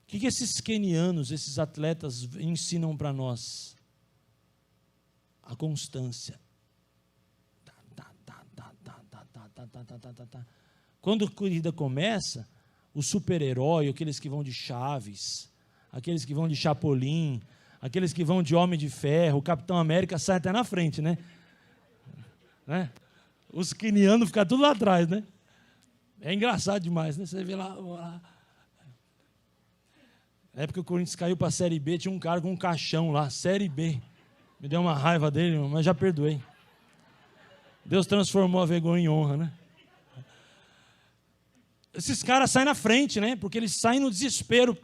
O que esses quenianos, esses atletas ensinam para nós? A constância. Quando a corrida começa, o super-herói, aqueles que vão de Chaves, aqueles que vão de Chapolin, aqueles que vão de Homem de Ferro, o Capitão América sai até na frente, né? Os quenianos ficam tudo lá atrás, né? É engraçado demais, né? Você vê lá. Na época que o Corinthians caiu para a Série B, tinha um cara com um caixão lá, Série B. Me deu uma raiva dele, mas já perdoei. Deus transformou a vergonha em honra, né? Esses caras saem na frente, né? Porque eles saem no desespero.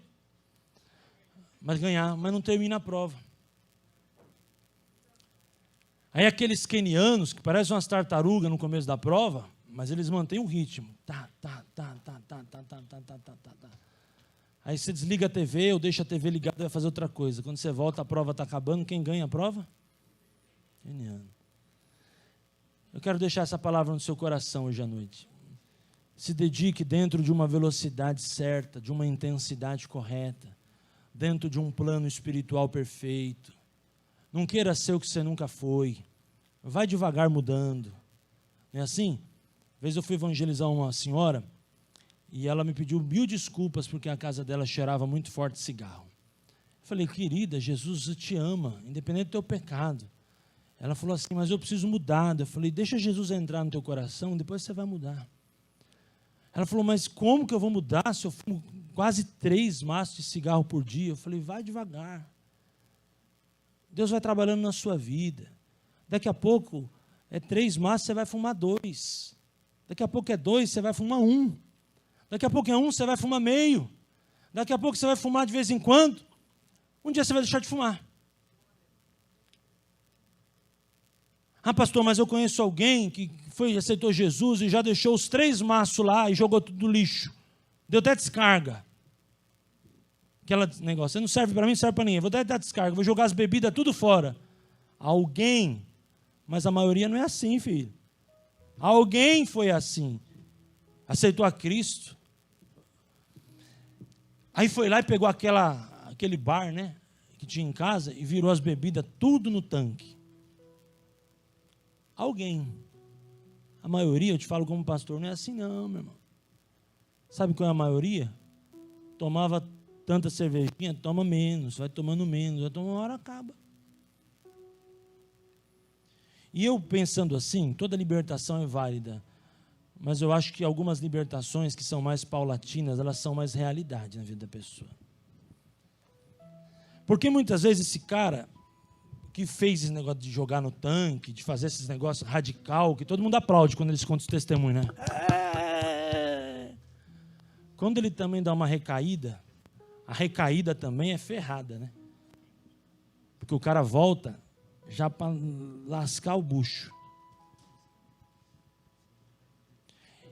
Mas não termina a prova. Aí aqueles quenianos, que parecem umas tartarugas no começo da prova, mas eles mantêm o ritmo. Aí você desliga a TV ou deixa a TV ligada e vai fazer outra coisa. Quando você volta, a prova está acabando. Quem ganha a prova? Eu quero deixar essa palavra no seu coração hoje à noite. Se dedique dentro de uma velocidade certa, de uma intensidade correta, dentro de um plano espiritual perfeito. Não queira ser o que você nunca foi. Vai devagar mudando. Não é assim? Uma vez eu fui evangelizar uma senhora e ela me pediu 1000 desculpas porque a casa dela cheirava muito forte cigarro. Eu falei, querida, Jesus te ama, independente do teu pecado. Ela falou assim, mas eu preciso mudar. Eu falei, deixa Jesus entrar no teu coração, depois você vai mudar. Ela falou, mas como que eu vou mudar se eu fumo quase 3 maços de cigarro por dia? Eu falei, vai devagar. Deus vai trabalhando na sua vida. Daqui a pouco, 3 maços, você vai fumar 2. Daqui a pouco 2, você vai fumar 1. Daqui a pouco 1, você vai fumar meio. Daqui a pouco você vai fumar de vez em quando. Um dia você vai deixar de fumar. Ah, pastor, mas eu conheço alguém que aceitou Jesus e já deixou os 3 maços lá e jogou tudo no lixo. Deu até descarga. Aquele negócio, você não serve para mim, não serve para ninguém. Vou até dar descarga, vou jogar as bebidas tudo fora. Alguém, mas a maioria não é assim, filho. Alguém foi assim. Aceitou a Cristo. Aí foi lá e pegou aquele bar, né, que tinha em casa e virou as bebidas tudo no tanque. Alguém. A maioria, eu te falo como pastor, não é assim não, meu irmão. Sabe qual é a maioria? Tomava tanta cervejinha, toma menos, vai tomando menos, vai tomando uma hora, acaba. E eu pensando assim, toda libertação é válida, mas eu acho que algumas libertações que são mais paulatinas, elas são mais realidade na vida da pessoa. Porque muitas vezes esse cara que fez esse negócio de jogar no tanque, de fazer esses negócios radical, que todo mundo aplaude quando eles contam os testemunhos, né? Quando ele também dá uma recaída, a recaída também é ferrada, né? Porque o cara volta já para lascar o bucho.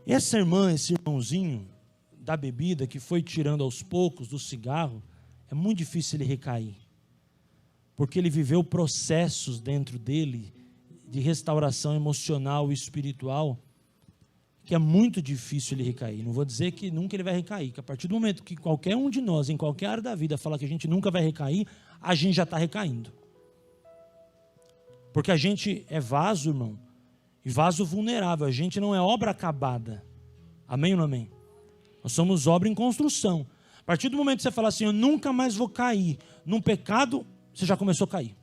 Essa irmã, esse irmãozinho da bebida que foi tirando aos poucos do cigarro, é muito difícil ele recair. Porque ele viveu processos dentro dele de restauração emocional e espiritual que é muito difícil ele recair. Não vou dizer que nunca ele vai recair, que a partir do momento que qualquer um de nós, em qualquer área da vida, falar que a gente nunca vai recair, a gente já está recaindo. Porque a gente é vaso, irmão, e vaso vulnerável. A gente não é obra acabada. Amém ou não amém? Nós somos obra em construção. A partir do momento que você falar assim, eu nunca mais vou cair num pecado, você já começou a cair.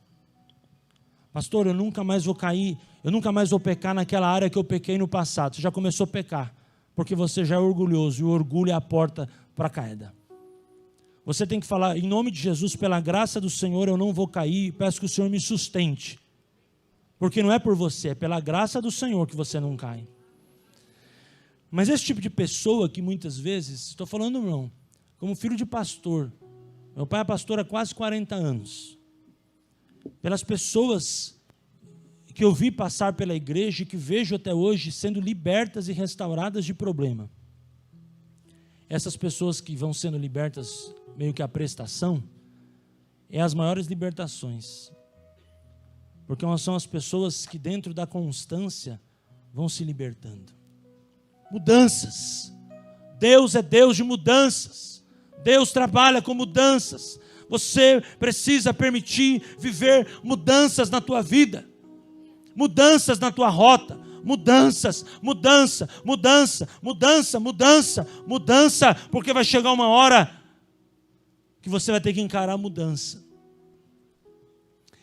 Pastor, eu nunca mais vou cair, eu nunca mais vou pecar naquela área que eu pequei no passado. Você já começou a pecar, porque você já é orgulhoso, e o orgulho é a porta para a queda. Você tem que falar, em nome de Jesus, pela graça do Senhor, eu não vou cair, peço que o Senhor me sustente. Porque não é por você, é pela graça do Senhor que você não cai. Mas esse tipo de pessoa que muitas vezes, estou falando, irmão, como filho de pastor, meu pai é pastor há quase 40 anos. Pelas pessoas que eu vi passar pela igreja e que vejo até hoje sendo libertas e restauradas de problema. Essas pessoas que vão sendo libertas meio que a prestação, é as maiores libertações. Porque são as pessoas que dentro da constância vão se libertando. Mudanças. Deus é Deus de mudanças. Deus trabalha com mudanças. Você precisa permitir viver mudanças na tua vida. Mudanças na tua rota. Mudanças, mudança, mudança, mudança, mudança, mudança. Porque vai chegar uma hora que você vai ter que encarar a mudança.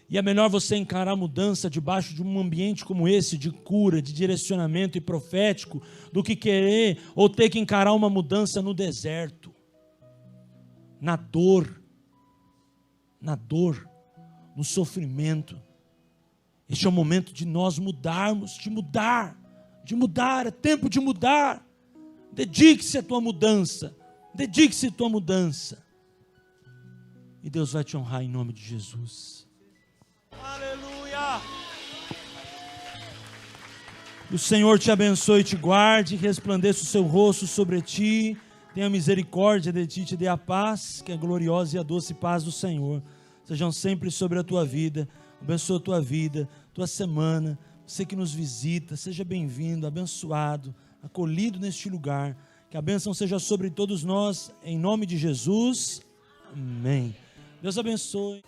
E é melhor você encarar a mudança debaixo de um ambiente como esse, de cura, de direcionamento e profético, do que querer ou ter que encarar uma mudança no deserto, na dor, no sofrimento. Este é o momento de nós mudarmos, de mudar, é tempo de mudar. Dedique-se à tua mudança, dedique-se à tua mudança. E Deus vai te honrar em nome de Jesus. Aleluia! O Senhor te abençoe e te guarde, resplandeça o seu rosto sobre ti, tenha misericórdia de ti e te dê a paz, que é a gloriosa e a doce paz do Senhor sejam sempre sobre a tua vida. Abençoa a tua vida, tua semana. Você que nos visita, seja bem-vindo, abençoado, acolhido neste lugar. Que a bênção seja sobre todos nós, em nome de Jesus. Amém. Deus abençoe.